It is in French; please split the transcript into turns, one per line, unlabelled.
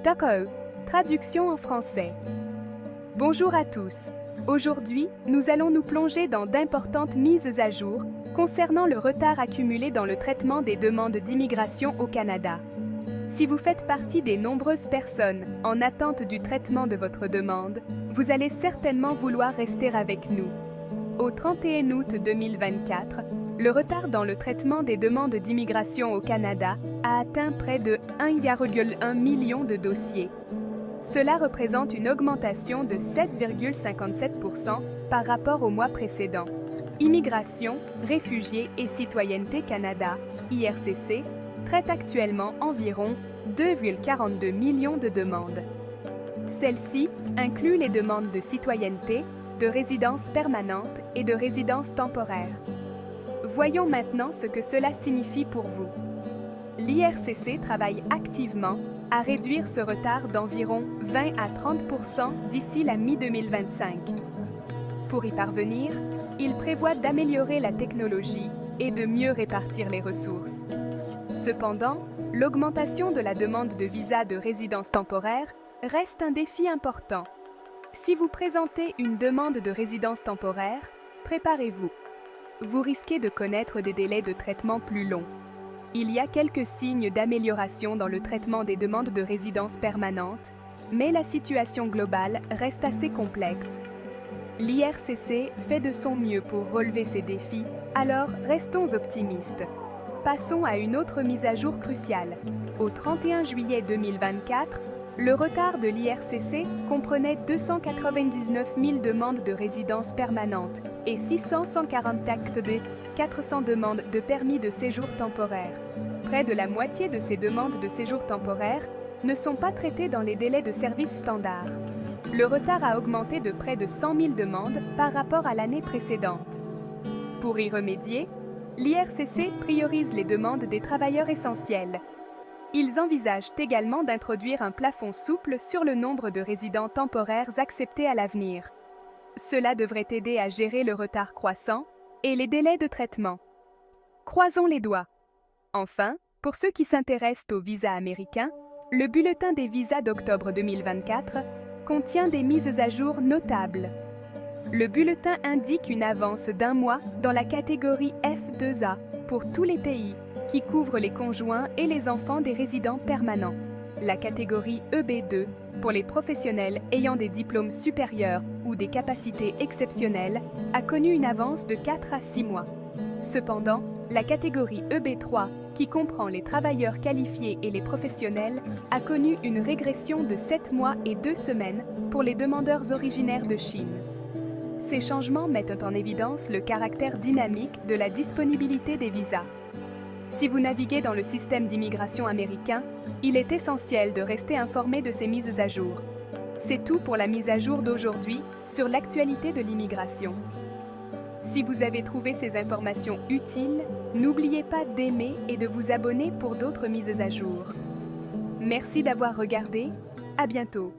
D'accord. Traduction en français. Bonjour à tous. Aujourd'hui, nous allons nous plonger dans d'importantes mises à jour concernant le retard accumulé dans le traitement des demandes d'immigration au Canada. Si vous faites partie des nombreuses personnes en attente du traitement de votre demande, vous allez certainement vouloir rester avec nous. Au 31 août 2024, le retard dans le traitement des demandes d'immigration au Canada a atteint près de 1,1 million de dossiers. Cela représente une augmentation de 7,57% par rapport au mois précédent. Immigration, Réfugiés et Citoyenneté Canada, IRCC, traite actuellement environ 2,42 millions de demandes. Celles-ci incluent les demandes de citoyenneté, de résidence permanente et de résidence temporaire. Voyons maintenant ce que cela signifie pour vous. L'IRCC travaille activement à réduire ce retard d'environ 20 à 30% d'ici la mi-2025. Pour y parvenir, il prévoit d'améliorer la technologie et de mieux répartir les ressources. Cependant, l'augmentation de la demande de visa de résidence temporaire reste un défi important. Si vous présentez une demande de résidence temporaire, préparez-vous. Vous risquez de connaître des délais de traitement plus longs. Il y a quelques signes d'amélioration dans le traitement des demandes de résidence permanente, mais la situation globale reste assez complexe. L'IRCC fait de son mieux pour relever ces défis, alors restons optimistes. Passons à une autre mise à jour cruciale. Au 31 juillet 2024, le retard de l'IRCC comprenait 299 000 demandes de résidence permanente et 140 actes de 400 demandes de permis de séjour temporaire. Près de la moitié de ces demandes de séjour temporaire ne sont pas traitées dans les délais de service standard. Le retard a augmenté de près de 100 000 demandes par rapport à l'année précédente. Pour y remédier, l'IRCC priorise les demandes des travailleurs essentiels. Ils envisagent également d'introduire un plafond souple sur le nombre de résidents temporaires acceptés à l'avenir. Cela devrait aider à gérer le retard croissant et les délais de traitement. Croisons les doigts. Enfin, pour ceux qui s'intéressent aux visas américains, le bulletin des visas d'octobre 2024 contient des mises à jour notables. Le bulletin indique une avance d'1 mois dans la catégorie F2A pour tous les pays, qui couvre les conjoints et les enfants des résidents permanents. La catégorie EB2 pour les professionnels ayant des diplômes supérieurs ou des capacités exceptionnelles a connu une avance de 4 à 6 mois. Cependant, la catégorie EB3, qui comprend les travailleurs qualifiés et les professionnels, a connu une régression de 7 mois et 2 semaines pour les demandeurs originaires de Chine. Ces changements mettent en évidence le caractère dynamique de la disponibilité des visas. Si vous naviguez dans le système d'immigration américain, il est essentiel de rester informé de ces mises à jour. C'est tout pour la mise à jour d'aujourd'hui sur l'actualité de l'immigration. Si vous avez trouvé ces informations utiles, n'oubliez pas d'aimer et de vous abonner pour d'autres mises à jour. Merci d'avoir regardé. À bientôt.